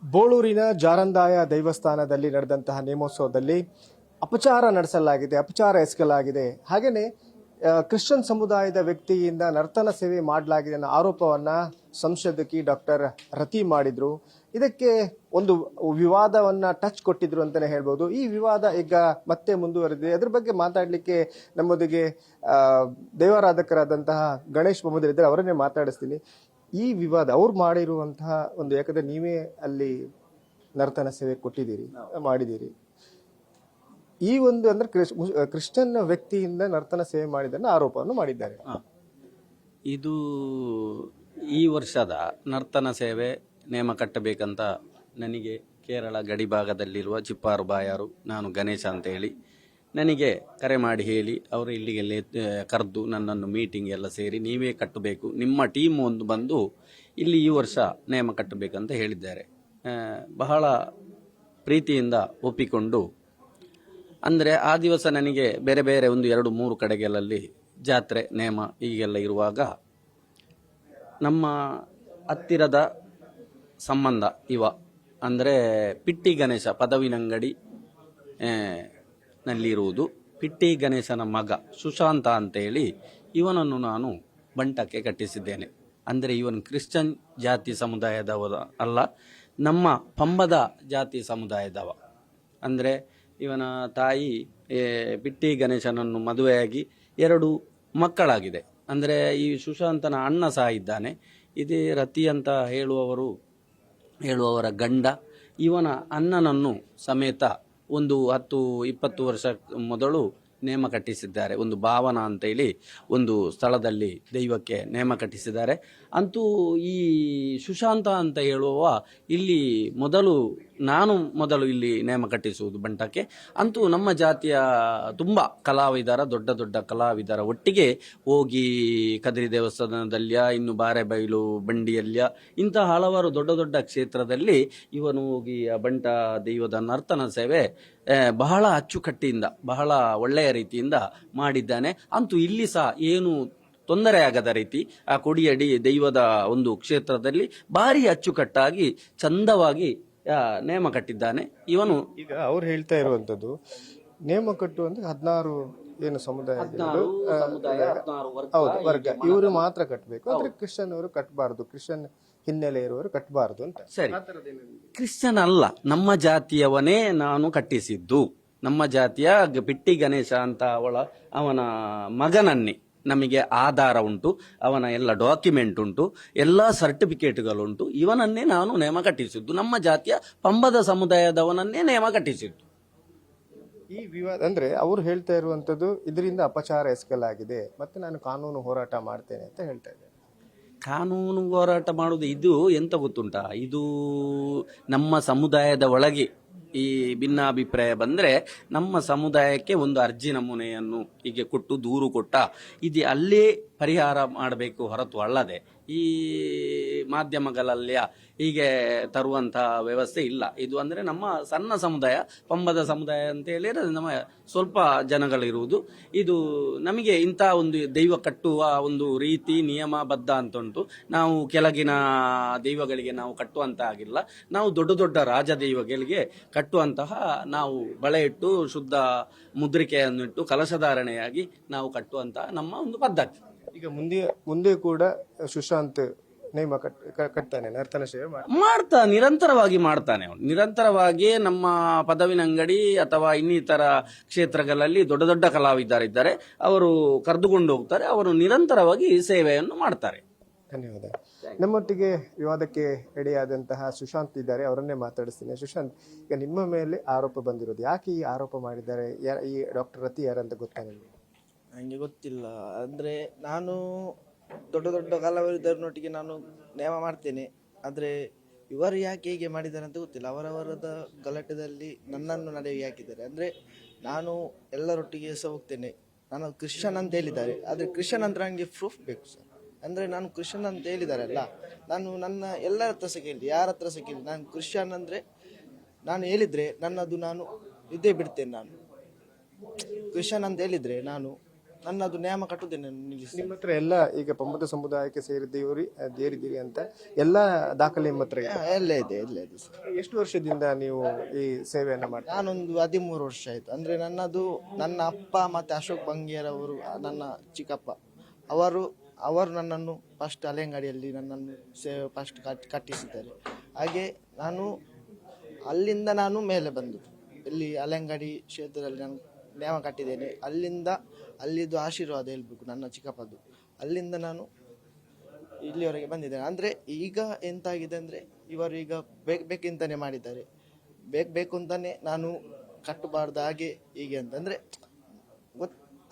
ಬೋಳೂರಿನ ಜಾರಂದಾಯ ದೈವಸ್ಥಾನದಲ್ಲಿ ನಡೆದಂತಹ ನೇಮೋತ್ಸವದಲ್ಲಿ ಅಪಚಾರ ಎಸಗಲಾಗಿದೆ. ಹಾಗೆಯೇ ಕ್ರಿಶ್ಚಿಯನ್ ಸಮುದಾಯದ ವ್ಯಕ್ತಿಯಿಂದ ನರ್ತನ ಸೇವೆ ಮಾಡಲಾಗಿದೆ ಅನ್ನೋ ಆರೋಪವನ್ನ ಸಂಶೋಧಕಿ ಡಾಕ್ಟರ್ ರತಿ ಮಾಡಿದ್ರು. ಇದಕ್ಕೆ ಒಂದು ವಿವಾದವನ್ನ ಟಚ್ ಕೊಟ್ಟಿದ್ರು ಅಂತಾನೆ ಹೇಳ್ಬೋದು. ಈ ವಿವಾದ ಈಗ ಮತ್ತೆ ಮುಂದುವರೆದಿದೆ. ಅದ್ರ ಬಗ್ಗೆ ಮಾತಾಡ್ಲಿಕ್ಕೆ ನಮ್ಮೊಂದಿಗೆ ದೈವಾರಾಧಕರಾದಂತಹ ಗಣೇಶ್ ಮೊಹಮ್ಮದ್ ಇದ್ದಾರೆ, ಅವರನ್ನೇ ಮಾತಾಡಿಸ್ತೀನಿ. ಈ ವಿವಾದ ಅವ್ರು ಮಾಡಿರುವಂತಹ ಒಂದು, ಯಾಕಂದ್ರೆ ನೀವೇ ಅಲ್ಲಿ ನರ್ತನ ಸೇವೆ ಮಾಡಿದ್ದೀರಿ, ಈ ಒಂದು ಅಂದ್ರೆ ಕ್ರಿಶ್ಚಿಯನ್ ವ್ಯಕ್ತಿಯಿಂದ ನರ್ತನ ಸೇವೆ ಮಾಡಿದ್ದನ್ನ ಆರೋಪವನ್ನು ಮಾಡಿದ್ದಾರೆ. ಇದು ಈ ವರ್ಷದ ನರ್ತನ ಸೇವೆ ನೇಮ ಕಟ್ಟಬೇಕಂತ ನನಗೆ ಕೇರಳ ಗಡಿಭಾಗದಲ್ಲಿರುವ ಚಿಪ್ಪಾರು ಬಾಯಾರು, ನಾನು ಗಣೇಶ ಅಂತ ಹೇಳಿ ನನಗೆ ಕರೆ ಮಾಡಿ ಹೇಳಿ ಅವರು ಇಲ್ಲಿಗೆಲ್ಲ ಕರೆದು ನನ್ನನ್ನು ಮೀಟಿಂಗ್ ಎಲ್ಲ ಸೇರಿ ನೀವೇ ಕಟ್ಟಬೇಕು, ನಿಮ್ಮ ಟೀಮ್ ಒಂದು ಬಂದು ಇಲ್ಲಿ ಈ ವರ್ಷ ನೇಮ ಕಟ್ಟಬೇಕಂತ ಹೇಳಿದ್ದಾರೆ. ಬಹಳ ಪ್ರೀತಿಯಿಂದ ಒಪ್ಪಿಕೊಂಡು, ಅಂದರೆ ಆ ದಿವಸ ನನಗೆ ಬೇರೆ ಬೇರೆ 1-2-3 ಕಡೆಗಳಲ್ಲಿ ಜಾತ್ರೆ ನೇಮ ಹೀಗೆಲ್ಲ ಇರುವಾಗ ನಮ್ಮ ಹತ್ತಿರದ ಸಂಬಂಧ ಅಂದರೆ ಪಿಟ್ಟಿ ಗಣೇಶ ಪದವಿನಂಗಡಿ ನಲ್ಲಿರುವುದು ಪಿಟ್ಟಿ ಗಣೇಶನ ಮಗ ಸುಶಾಂತ ಅಂತೇಳಿ ಇವನನ್ನು ನಾನು ಬಂಟಕ್ಕೆ ಕಟ್ಟಿಸಿದ್ದೇನೆ. ಅಂದರೆ ಇವನು ಕ್ರಿಶ್ಚಿಯನ್ ಜಾತಿ ಸಮುದಾಯದವ ಅಲ್ಲ, ನಮ್ಮ ಪಂಬದ ಜಾತಿ ಸಮುದಾಯದವ. ಅಂದರೆ ಇವನ ತಾಯಿ ಪಿಟ್ಟಿ ಗಣೇಶನನ್ನು ಮದುವೆಯಾಗಿ 2 ಮಕ್ಕಳಾಗಿದೆ. ಅಂದರೆ ಈ ಸುಶಾಂತನ ಅಣ್ಣ ಸಹ ಇದ್ದಾನೆ. ಇದೇ ರತಿ ಅಂತ ಹೇಳುವವರ ಗಂಡ ಇವನ ಅಣ್ಣನನ್ನು ಸಮೇತ ಒಂದು 10-20 ವರ್ಷ ಮೊದಲು ನೇಮ ಕಟ್ಟಿಸಿದ್ದಾರೆ. ಒಂದು ಭಾವನ ಅಂತೇಳಿ ಒಂದು ಸ್ಥಳದಲ್ಲಿ ದೈವಕ್ಕೆ ನೇಮ ಕಟ್ಟಿಸಿದ್ದಾರೆ. ಅಂತೂ ಈ ಸುಶಾಂತ ಅಂತ ಹೇಳುವ ಇಲ್ಲಿ ನಾನು ಮೊದಲು ಇಲ್ಲಿ ನೇಮ ಕಟ್ಟಿಸುವುದು ಬಂಟಕ್ಕೆ. ಅಂತೂ ನಮ್ಮ ಜಾತಿಯ ತುಂಬ ಕಲಾವಿದರ ದೊಡ್ಡ ಕಲಾವಿದರ ಒಟ್ಟಿಗೆ ಹೋಗಿ ಕದಿರಿ ದೇವಸ್ಥಾನದಲ್ಲಿಯ, ಇನ್ನು ಬಾರೆಬೈಲು ಬಂಡಿಯಲ್ಲಿಯ, ಇಂತಹ ಹಲವಾರು ದೊಡ್ಡ ಕ್ಷೇತ್ರದಲ್ಲಿ ಇವನು ಹೋಗಿ ಆ ಬಂಟ ದೈವದ ನರ್ತನ ಸೇವೆ ಬಹಳ ಅಚ್ಚುಕಟ್ಟಿಯಿಂದ ಬಹಳ ಒಳ್ಳೆಯ ರೀತಿಯಿಂದ ಮಾಡಿದ್ದಾನೆ. ಅಂತೂ ಇಲ್ಲಿ ಸಹ ಏನು ತೊಂದರೆ ಆಗದ ರೀತಿ ಆ ಕೊಡಿಯಡಿ ದೈವದ ಒಂದು ಕ್ಷೇತ್ರದಲ್ಲಿ ಭಾರಿ ಅಚ್ಚುಕಟ್ಟಾಗಿ ಚಂದವಾಗಿ ನೇಮ ಕಟ್ಟಿದ್ದಾನೆ ಇವನು. ಈಗ ಅವ್ರು ಹೇಳ್ತಾ ಇರುವಂತದ್ದು ನೇಮ ಕಟ್ಟುವಂತ 16 ಏನು ಸಮುದಾಯಗಳು, ಹೌದು, ವರ್ಗ, ಇವರು ಮಾತ್ರ ಕಟ್ಟಬೇಕು, ಆದ್ರೆ ಕ್ರಿಶ್ಚಿಯನ್ ಅವರು ಕಟ್ಟಬಾರದು, ಕ್ರಿಶ್ಚಿಯನ್ ಹಿನ್ನೆಲೆ ಇರುವವರು ಕಟ್ಟಬಾರದು ಅಂತ. ಸರಿ, ಕ್ರಿಶ್ಚಿಯನ್ ಅಲ್ಲ, ನಮ್ಮ ಜಾತಿಯವನೇ ನಾನು ಕಟ್ಟಿಸಿದ್ದು. ನಮ್ಮ ಜಾತಿಯ ಪಿಟ್ಟಿ ಗಣೇಶ ಅಂತ ಅವನ ಮಗನನ್ನೇ ನಮಗೆ ಆಧಾರ ಉಂಟು, ಅವನ ಎಲ್ಲ ಡಾಕ್ಯುಮೆಂಟ್ ಉಂಟು, ಎಲ್ಲ ಸರ್ಟಿಫಿಕೇಟ್ಗಳುಂಟು. ಇವನನ್ನೇ ನಾನು ನೇಮ ಕಟ್ಟಿಸಿದ್ದು, ನಮ್ಮ ಜಾತಿಯ ಪಂಬದ ಸಮುದಾಯದವನನ್ನೇ ನೇಮ ಕಟ್ಟಿಸಿದ್ದು. ಈ ವಿವಾದ ಅಂದ್ರೆ ಅವ್ರು ಹೇಳ್ತಾ ಇರುವಂತದ್ದು ಇದರಿಂದ ಅಪಚಾರ ಎಸಗಲಾಗಿದೆ, ಮತ್ತೆ ನಾನು ಕಾನೂನು ಹೋರಾಟ ಮಾಡ್ತೇನೆ ಅಂತ ಹೇಳ್ತಾ ಇದ್ದಾರೆ. ಕಾನೂನು ಹೋರಾಟ ಮಾಡುವುದು ಇದು ಎಂತ ಗೊತ್ತುಂಟಾ, ಇದು ನಮ್ಮ ಸಮುದಾಯದ ಒಳಗೆ ಈ ಭಿನ್ನಾಭಿಪ್ರಾಯ ಬಂದರೆ ನಮ್ಮ ಸಮುದಾಯಕ್ಕೆ ಒಂದು ಅರ್ಜಿ ನಮೂನೆಯನ್ನು ಹೀಗೆ ಕೊಟ್ಟು ದೂರು ಕೊಟ್ಟ ಇದು ಅಲ್ಲೇ ಪರಿಹಾರ ಮಾಡಬೇಕು ಹೊರತು ಅಲ್ಲದೆ ಈ ಮಾಧ್ಯಮಗಳಲ್ಲಿ ಹೀಗೆ ತರುವಂತಹ ವ್ಯವಸ್ಥೆ ಇಲ್ಲ. ಇದು ಅಂದರೆ ನಮ್ಮ ಸಣ್ಣ ಸಮುದಾಯ, ಪಂಬದ ಸಮುದಾಯ ಅಂತ ಹೇಳಿದರೆ ನಮ್ಮ ಸ್ವಲ್ಪ ಜನಗಳಿರುವುದು. ಇದು ನಮಗೆ ಇಂಥ ಒಂದು ದೈವ ಕಟ್ಟುವ ಒಂದು ರೀತಿ ನಿಯಮಬದ್ಧ ಅಂತ ಉಂಟು. ನಾವು ಕೆಳಗಿನ ದೈವಗಳಿಗೆ ನಾವು ಕಟ್ಟುವಂತ ಆಗಿಲ್ಲ, ನಾವು ದೊಡ್ಡ ರಾಜ ದೈವಗಳಿಗೆ ಕಟ್ಟುವಂತಹ ನಾವು ಬಳೆ ಇಟ್ಟು ಶುದ್ಧ ಮುದ್ರಿಕೆಯನ್ನು ಇಟ್ಟು ಕಲಶಧಾರಣೆಯಾಗಿ ನಾವು ಕಟ್ಟುವಂತಹ ನಮ್ಮ ಒಂದು ಪದ್ಧತಿ. ಈಗ ಮುಂದೆ ಕೂಡ ಸುಶಾಂತ್ ನೇಮ ಕಟ್ತಾನೆ, ನರ್ತನ ಸೇವೆ ನಿರಂತರವಾಗಿ ಮಾಡ್ತಾನೆ. ನಿರಂತರವಾಗಿ ನಮ್ಮ ಪದವಿನಂಗಡಿ ಅಥವಾ ಇನ್ನಿತರ ಕ್ಷೇತ್ರಗಳಲ್ಲಿ ದೊಡ್ಡ ಕಲಾವಿದರಿದ್ದಾರೆ, ಅವರು ಕರೆದುಕೊಂಡು ಹೋಗ್ತಾರೆ, ಅವರು ನಿರಂತರವಾಗಿ ಸೇವೆಯನ್ನು ಮಾಡ್ತಾರೆ. ಧನ್ಯವಾದ. ನಮ್ಮೊಟ್ಟಿಗೆ ವಿವಾದಕ್ಕೆ ಎಡೆಯಾದಂತಹ ಸುಶಾಂತ್ ಇದ್ದಾರೆ, ಅವರನ್ನೇ ಮಾತಾಡಿಸ್ತೀನಿ. ಸುಶಾಂತ್, ಈಗ ನಿಮ್ಮ ಮೇಲೆ ಆರೋಪ ಬಂದಿರೋದು, ಯಾಕೆ ಈ ಆರೋಪ ಮಾಡಿದ್ದಾರೆ? ಈ ಡಾಕ್ಟರ್ ರತಿ ಯಾರಂತ ಗೊತ್ತಾ ನಿಮಗೆ? ನನಗೆ ಗೊತ್ತಿಲ್ಲ. ಅಂದರೆ ನಾನು ದೊಡ್ಡ ಕಲಾವಿದರನೊಟ್ಟಿಗೆ ನಾನು ನೇಮ ಮಾಡ್ತೇನೆ, ಆದರೆ ಇವರು ಯಾಕೆ ಹೀಗೆ ಮಾಡಿದ್ದಾರೆ ಅಂತ ಗೊತ್ತಿಲ್ಲ. ಅವರವರದ ಗಲಾಟೆದಲ್ಲಿ ನನ್ನನ್ನು ನಡೆಗೆ ಹಾಕಿದ್ದಾರೆ. ಅಂದರೆ ನಾನು ಎಲ್ಲರೊಟ್ಟಿಗೆ ಸಹ ಹೋಗ್ತೇನೆ. ನಾನು ಕ್ರಿಶ್ಚಿಯನ್ ಅಂತ ಹೇಳಿದ್ದಾರೆ, ಆದರೆ ಕ್ರಿಶ್ಚಿಯನ್ ಅಂತ ನನಗೆ ಪ್ರೂಫ್ ಬೇಕು ಸರ್. ಅಂದರೆ ನಾನು ಕ್ರಿಶ್ಚಿಯನ್ ಅಂತ ಹೇಳಿದಾರಲ್ಲ, ನಾನು ನನ್ನ ಎಲ್ಲರ ಹತ್ರ ಸಹ ಕೇಳಿ, ಯಾರ ಹತ್ರ ಸಹ ಕೇಳಿ, ನಾನು ಕ್ರಿಶ್ಚಿಯನ್ ಅಂದರೆ ನಾನು ಹೇಳಿದರೆ ನಾನು ಇದ್ದೇ ಬಿಡ್ತೇನೆ. ನಾನು ಕ್ರಿಶ್ಚಿಯನ್ ಅಂತ ಹೇಳಿದರೆ ನಾನು ನನ್ನದು ನೇಮ ಕಟ್ಟುವುದೇನೆ ನಿಲ್ಲಿಸಿ. ನಿಮ್ಮ ಹತ್ರ ಎಲ್ಲ ಈಗ ಪಮ್ಮದ ಸಮುದಾಯಕ್ಕೆ ಸೇರಿದ್ದೀರಿ ಅಂತ ಎಲ್ಲ ದಾಖಲೆ ನಿಮ್ಮ ಹತ್ರ ಇದೆ? ಎಲ್ಲ ಇದೆ, ಎಲ್ಲ ಇದೆ ಸರ್. ಎಷ್ಟು ವರ್ಷದಿಂದ ನೀವು ಈ ಸೇವೆಯನ್ನು ಮಾಡ್ತೀರಾ? ನಾನೊಂದು 13 ವರ್ಷ ಆಯಿತು. ಅಂದರೆ ನನ್ನ ಅಪ್ಪ ಮತ್ತು ಅಶೋಕ್ ಬಂಗೇರವರು, ನನ್ನ ಚಿಕ್ಕಪ್ಪ ಅವರು ನನ್ನನ್ನು ಫಸ್ಟ್ ಅಲೆಂಗಾಡಿಯಲ್ಲಿ ನನ್ನನ್ನು ಫಸ್ಟ್ ಕಟ್ಟಿಸಿದ್ದಾರೆ. ಹಾಗೆ ಅಲ್ಲಿಂದ ನಾನು ಮೇಲೆ ಬಂದು ಇಲ್ಲಿ ಅಲೆಂಗಾಡಿ ಕ್ಷೇತ್ರದಲ್ಲಿ ನಾನು ನೇಮ ಕಟ್ಟಿದ್ದೇನೆ. ಅಲ್ಲಿದ್ದು ಆಶೀರ್ವಾದ ಹೇಳ್ಬೇಕು ನನ್ನ ಚಿಕ್ಕಪ್ಪದ್ದು. ಅಲ್ಲಿಂದ ನಾನು ಇಲ್ಲಿವರೆಗೆ ಬಂದಿದ್ದೇನೆ. ಅಂದರೆ ಈಗ ಎಂತಾಗಿದೆ ಅಂದರೆ ಇವರು ಈಗ ಬೇಕಂತಾನೆ ಮಾಡಿದ್ದಾರೆ, ಬೇಕು ಅಂತಾನೆ ನಾನು ಕಟ್ಟಬಾರ್ದು ಹಾಗೆ ಹೀಗೆ ಅಂತಂದರೆ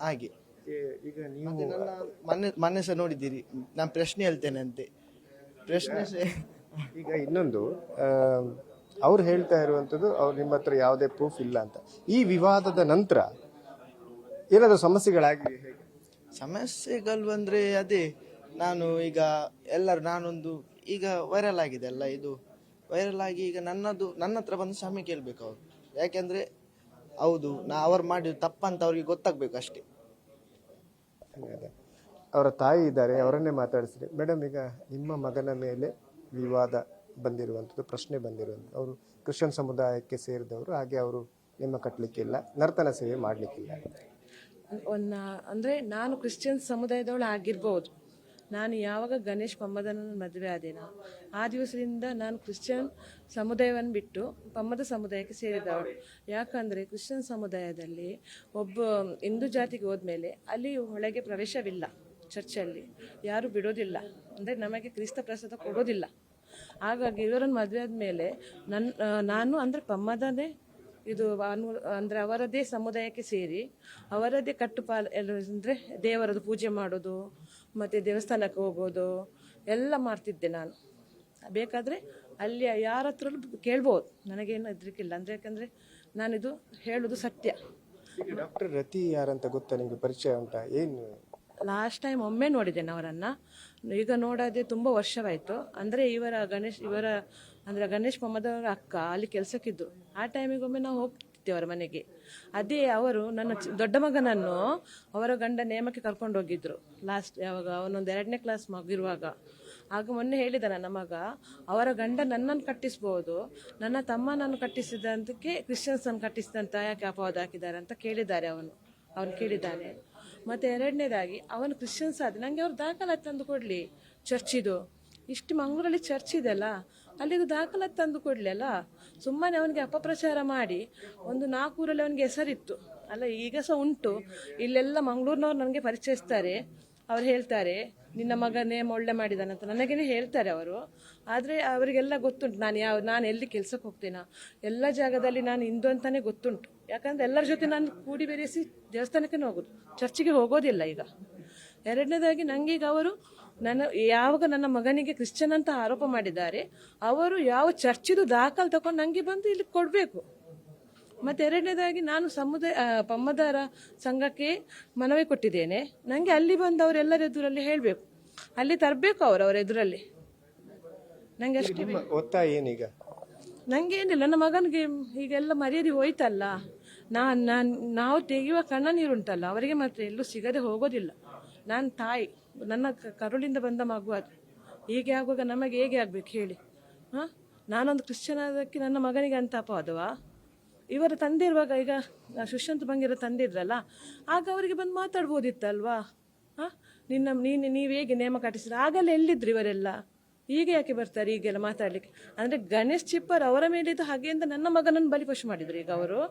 ಹಾಗೆ. ಈಗ ನೀವು ಮೊನ್ನೆ ಸಹ ನೋಡಿದ್ದೀರಿ, ನಾನು ಪ್ರಶ್ನೆ ಹೇಳ್ತೇನೆ ಅಂತೆ ಪ್ರಶ್ನೆ ಈಗ ಇನ್ನೊಂದು ಅವ್ರು ಹೇಳ್ತಾ ಇರುವಂಥದ್ದು ಅವ್ರು ನಿಮ್ಮ ಹತ್ರ ಯಾವುದೇ ಪ್ರೂಫ್ ಇಲ್ಲ ಅಂತ. ಈ ವಿವಾದದ ನಂತರ ಏನಾದರೂ ಸಮಸ್ಯೆಗಳಾಗಿವೆ ಹೇಗೆ? ಸಮಸ್ಯೆಗಳು ಅಂದರೆ ಅದೇ ನಾನೊಂದು ಈಗ ವೈರಲ್ ಆಗಿದೆ ಅಲ್ಲ, ಇದು ವೈರಲ್ ಆಗಿ ಈಗ ನನ್ನ ಹತ್ರ ಬಂದು ಕ್ಷಮೆ ಕೇಳಬೇಕು ಅವರು. ಯಾಕೆಂದರೆ ಹೌದು ಅವ್ರು ಮಾಡಿದ್ದು ತಪ್ಪಂತ ಅವ್ರಿಗೆ ಗೊತ್ತಾಗಬೇಕು ಅಷ್ಟೇ. ಅವರ ತಾಯಿ ಇದ್ದಾರೆ, ಅವರನ್ನೇ ಮಾತಾಡಿಸ್ರಿ. ಮೇಡಮ್, ಈಗ ನಿಮ್ಮ ಮಗನ ಮೇಲೆ ವಿವಾದ ಬಂದಿರುವಂಥದ್ದು, ಪ್ರಶ್ನೆ ಬಂದಿರುವಂಥದ್ದು, ಅವರು ಕ್ರಿಶ್ಚಿಯನ್ ಸಮುದಾಯಕ್ಕೆ ಸೇರಿದವರು, ಹಾಗೆ ಅವರು ನಿಮ್ಮ ಕಟ್ಟಲಿಕ್ಕಿಲ್ಲ, ನರ್ತನ ಸೇವೆ ಮಾಡಲಿಕ್ಕಿಲ್ಲ. ಅಂದರೆ ನಾನು ಕ್ರಿಶ್ಚಿಯನ್ ಸಮುದಾಯದವಳು ಆಗಿರ್ಬೋದು. ನಾನು ಯಾವಾಗ ಗಣೇಶ್ ಪಮ್ಮದನ ಮದುವೆ ಆದೇನೋ ಆ ದಿವಸದಿಂದ ನಾನು ಕ್ರಿಶ್ಚಿಯನ್ ಸಮುದಾಯವನ್ನು ಬಿಟ್ಟು ಪಮ್ಮದ ಸಮುದಾಯಕ್ಕೆ ಸೇರಿದವಳು. ಯಾಕಂದರೆ ಕ್ರಿಶ್ಚಿಯನ್ ಸಮುದಾಯದಲ್ಲಿ ಒಬ್ಬ ಹಿಂದೂ ಜಾತಿಗೆ ಹೋದ್ಮೇಲೆ ಅಲ್ಲಿ ಒಳಗೆ ಪ್ರವೇಶವಿಲ್ಲ. ಚರ್ಚಲ್ಲಿ ಯಾರು ಬಿಡೋದಿಲ್ಲ, ಅಂದರೆ ನಮಗೆ ಕ್ರಿಸ್ತ ಪ್ರಸಾದ ಕೊಡೋದಿಲ್ಲ. ಹಾಗಾಗಿ ಇವರನ್ನು ಮದುವೆ ಆದಮೇಲೆ ನಾನು ಅಂದರೆ ಪಮ್ಮದನೇ ಇದು ಅಂದರೆ ಅವರದ್ದೇ ಸಮುದಾಯಕ್ಕೆ ಸೇರಿ ಅವರದ್ದೇ ಅಂದರೆ ದೇವರದ್ದು ಪೂಜೆ ಮಾಡೋದು ಮತ್ತು ದೇವಸ್ಥಾನಕ್ಕೆ ಹೋಗೋದು ಎಲ್ಲ ಮಾಡ್ತಿದ್ದೆ ನಾನು. ಬೇಕಾದರೆ ಅಲ್ಲಿ ಯಾರ ಹತ್ರ ಕೇಳ್ಬೋದು, ನನಗೇನು ಹೆದರಿಕಿಲ್ಲ. ಅಂದರೆ ಯಾಕಂದರೆ ನಾನಿದು ಹೇಳೋದು ಸತ್ಯ. ಡಾಕ್ಟರ್ ರತಿ ಯಾರಂತ ಗೊತ್ತಾ ನಿಮಗೆ? ಪರಿಚಯ ಉಂಟಾ? ಏನು ಲಾಸ್ಟ್ ಟೈಮ್ ಒಮ್ಮೆ ನೋಡಿದ್ದೇನೆ ಅವರನ್ನು, ಈಗ ನೋಡೋದೇ ತುಂಬ ವರ್ಷವಾಯಿತು. ಅಂದರೆ ಗಣೇಶ್ ಪಮ್ಮದವರ ಅಕ್ಕ ಅಲ್ಲಿ ಕೆಲಸಕ್ಕಿದ್ದು. ಆ ಟೈಮಿಗೊಮ್ಮೆ ನಾವು ಹೋಗ್ತಿದ್ದೆ ಅವರ ಮನೆಗೆ. ಅದೇ ಅವರು ನನ್ನ ದೊಡ್ಡ ಮಗನನ್ನು ಅವರ ಗಂಡ ನೇಮಕ್ಕೆ ಕರ್ಕೊಂಡು ಹೋಗಿದ್ರು ಯಾವಾಗ ಅವನೊಂದು 2ನೇ ಕ್ಲಾಸ್ ಮಗಿರುವಾಗ. ಆಗ ಮೊನ್ನೆ ಹೇಳಿದ ನನ್ನ ಮಗ, ಅವರ ಗಂಡ ನನ್ನನ್ನು ಕಟ್ಟಿಸ್ಬೋದು, ನನ್ನ ತಮ್ಮ ನಾನು ಕಟ್ಟಿಸಿದಂತಕ್ಕೆ ಕ್ರಿಶ್ಚಿಯನ್ಸನ್ನು ಕಟ್ಟಿಸಿದಂತ ಯಾಕೆ ಅಪವಾದ ಹಾಕಿದ್ದಾರೆ ಅಂತ ಅವನು ಕೇಳಿದ್ದಾನೆ. ಮತ್ತು 2ನೇದಾಗಿ ಅವನು ಕ್ರಿಶ್ಚಿಯನ್ಸ್ ಆದ ನನಗೆ ಅವ್ರು ದಾಖಲಾತಿ ತಂದು ಕೊಡಲಿ, ಚರ್ಚಿದು ಇಷ್ಟು ಮಂಗಳೂರಲ್ಲಿ ಚರ್ಚ್ ಇದೆಯಲ್ಲ, ಅಲ್ಲಿದು ದಾಖಲಾತಿ ತಂದು ಕೊಡಲಿ ಅಲ್ಲ. ಸುಮ್ಮನೆ ಅವನಿಗೆ ಅಪಪ್ರಚಾರ ಮಾಡಿ ಒಂದು 4 ಊರಲ್ಲಿ ಅವನಿಗೆ ಹೆಸರಿತ್ತು ಅಲ್ಲ, ಈಗ ಸಹ ಉಂಟು. ಇಲ್ಲೆಲ್ಲ ಮಂಗಳೂರಿನವ್ರು ನನಗೆ ಪರಿಚಯಿಸ್ತಾರೆ. ಅವ್ರು ಹೇಳ್ತಾರೆ ನಿನ್ನ ಮಗನೇ ಒಳ್ಳೆ ಮಾಡಿದಾನಂತ ನನಗೇನೆ ಹೇಳ್ತಾರೆ ಅವರು. ಆದರೆ ಅವರಿಗೆಲ್ಲ ಗೊತ್ತುಂಟು ನಾನು ಎಲ್ಲಿ ಕೆಲಸಕ್ಕೆ ಹೋಗ್ತೇನೋ ಎಲ್ಲ ಜಾಗದಲ್ಲಿ ನಾನು ಹಿಂದೂ ಅಂತಲೇ ಗೊತ್ತುಂಟು. ಯಾಕಂದರೆ ಎಲ್ಲರ ಜೊತೆ ನಾನು ಕೂಡಿ ಬೆರೆಸಿ ದೇವಸ್ಥಾನಕ್ಕೆ ಹೋಗೋದು, ಚರ್ಚಿಗೆ ಹೋಗೋದಿಲ್ಲ. ಈಗ 2ನೇದಾಗಿ ನನಗೀಗ ಅವರು ಯಾವಾಗ ನನ್ನ ಮಗನಿಗೆ ಕ್ರಿಶ್ಚಿಯನ್ ಅಂತ ಆರೋಪ ಮಾಡಿದ್ದಾರೆ, ಅವರು ಯಾವ ಚರ್ಚಿದು ದಾಖಲೆ ತಗೊಂಡು ನನಗೆ ಬಂದು ಇಲ್ಲಿ ಕೊಡಬೇಕು. ಮತ್ತು 2ನೇದಾಗಿ ನಾನು ಪಮ್ಮದರ ಸಂಘಕ್ಕೆ ಮನವಿ ಕೊಟ್ಟಿದ್ದೇನೆ. ನನಗೆ ಅಲ್ಲಿ ಬಂದು ಅವರೆಲ್ಲರ ಎದುರಲ್ಲಿ ಹೇಳಬೇಕು, ಅಲ್ಲಿ ತರಬೇಕು ಅವರ ಎದುರಲ್ಲಿ. ನನಗೆ ಅಷ್ಟೇ ಒತ್ತಾಯ ಏನೀಗ? ನನಗೆ ಏನಿಲ್ಲ, ನನ್ನ ಮಗನಿಗೆ ಈಗೆಲ್ಲ ಮರ್ಯಾದೆ ಹೋಯ್ತಲ್ಲ. ನಾವು ತೆಗೆಯುವ ಕಣ್ಣನೀರುಂಟಲ್ಲ ಅವರಿಗೆ ಮಾತ್ರ ಎಲ್ಲೂ ಸಿಗದೆ ಹೋಗೋದಿಲ್ಲ. ನಾನು ತಾಯಿ, ನನ್ನ ಕರುಳಿಂದ ಬಂದ ಮಗು ಅದು. ಹೀಗೆ ಆಗುವಾಗ ನಮಗೆ ಹೇಗೆ ಆಗಬೇಕು ಹೇಳಿ? ನಾನೊಂದು ಕ್ರಿಶ್ಚಿಯನ್ ಆದಕ್ಕೆ ನನ್ನ ಮಗನಿಗೆ ಅಂತ ಅಪವಾದವಾ? ಇವರ ತಂದೆ ಇರುವಾಗ, ಈಗ ಸುಶಾಂತ್ ಬಂಗಿರೋ ತಂದೆ ಇದ್ರಲ್ಲ, ಆಗ ಅವರಿಗೆ ಬಂದು ಮಾತಾಡ್ಬೋದಿತ್ತಲ್ವಾ? ನೀವು ಹೇಗೆ ನೇಮ ಕಟ್ಟಿಸಿದ್ರೆ ಆಗಲ್ಲ ಎಲ್ಲಿದ್ರು ಇವರೆಲ್ಲ? ಈಗ ಯಾಕೆ ಬರ್ತಾರೆ ಈಗೆಲ್ಲ ಮಾತಾಡಲಿಕ್ಕೆ? ಅಂದರೆ ಗಣೇಶ್ ಚಿಪ್ಪರ್ ಅವರ ಮೇಲಿದ್ದು ಹಾಗೆ ಅಂತ ನನ್ನ ಮಗನನ್ನು ಬಲಿಪಶು ಮಾಡಿದ್ರು ಈಗ ಅವರು.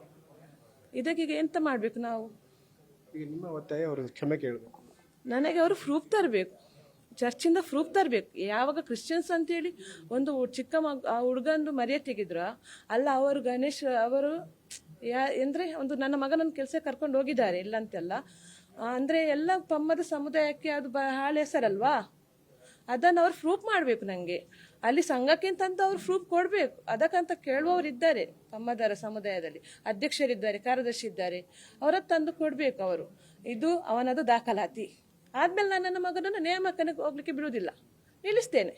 ಇದಕ್ಕೀಗ ಎಂತ ಮಾಡಬೇಕು ನಾವು? ಈಗ ನಿಮ್ಮ ಒತ್ತಾಯ ಅವರು ಕ್ಷಮೆ ಕೇಳಬೇಕು. ನನಗೆ ಅವರು ಪ್ರೂಫ್ ತರಬೇಕು, ಚರ್ಚಿಂದ ಪ್ರೂಫ್ ತರಬೇಕು. ಯಾವಾಗ ಕ್ರಿಶ್ಚಿಯನ್ಸ್ ಅಂತೇಳಿ ಒಂದು ಚಿಕ್ಕ ಆ ಹುಡುಗಂದು ಮರ್ಯಾದೆ ತೆಗೆದ್ರ ಅಲ್ಲ, ಅವರು ಗಣೇಶ್ ಅವರು ಅಂದರೆ ಒಂದು ನನ್ನ ಮಗನನ್ನು ಕೆಲಸ ಕರ್ಕೊಂಡು ಹೋಗಿದ್ದಾರೆ ಇಲ್ಲ ಅಂತೆಲ್ಲ. ಅಂದರೆ ಎಲ್ಲ ಪಮ್ಮದ ಸಮುದಾಯಕ್ಕೆ ಅದು ಹಾಳ ಹೆಸರಲ್ವಾ? ಅದನ್ನು ಅವ್ರು ಪ್ರೂಫ್ ಮಾಡಬೇಕು. ನನಗೆ ಅಲ್ಲಿ ಸಂಘಕ್ಕಿಂತಂತ ಅವ್ರು ಪ್ರೂಫ್ ಕೊಡಬೇಕು. ಅದಕ್ಕಂತ ಕೇಳುವವರು ಇದ್ದಾರೆ ಪಮ್ಮದರ ಸಮುದಾಯದಲ್ಲಿ, ಅಧ್ಯಕ್ಷರಿದ್ದಾರೆ, ಕಾರ್ಯದರ್ಶಿ ಇದ್ದಾರೆ, ಅವರದ್ದು ತಂದು ಕೊಡಬೇಕು ಅವರು. ಇದು ಅವನದು ದಾಖಲಾತಿ. ಆದಮೇಲೆ ನಾನು ನನ್ನ ಮಗನನ್ನು ನೇಮಕಕ್ಕೆ ಹೋಗ್ಲಿಕ್ಕೆ ಬಿಡುವುದಿಲ್ಲ, ನಿಲ್ಲಿಸ್ತೇನೆ.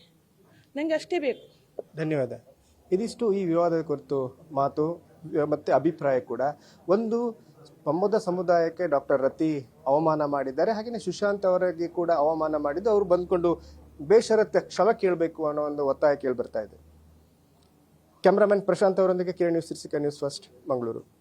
ನನಗೆ ಅಷ್ಟೇ ಬೇಕು. ಧನ್ಯವಾದ. ಇದಿಷ್ಟು ಈ ವಿವಾದದ ಕುರಿತು ಮಾತು ಮತ್ತು ಅಭಿಪ್ರಾಯ ಕೂಡ. ಒಂದು ಪಮ್ಮದ ಸಮುದಾಯಕ್ಕೆ ಡಾಕ್ಟರ್ ರತಿ ಅವಮಾನ ಮಾಡಿದ್ದಾರೆ. ಹಾಗೆಯೇ ಸುಶಾಂತ್ ಅವರಿಗೆ ಕೂಡ ಅವಮಾನ ಮಾಡಿದ್ದು, ಅವರು ಬಂದ್ಕೊಂಡು ಬೇಷರತ್ತೆ ಕ್ಷಮೆ ಕೇಳಬೇಕು ಅನ್ನೋ ಒಂದು ಒತ್ತಾಯ ಕೇಳಿ ಬರ್ತಾ ಇದೆ. ಕ್ಯಾಮ್ರಾಮನ್ ಪ್ರಶಾಂತ್ ಅವರೊಂದಿಗೆ Kiran news, news first, Mangaluru.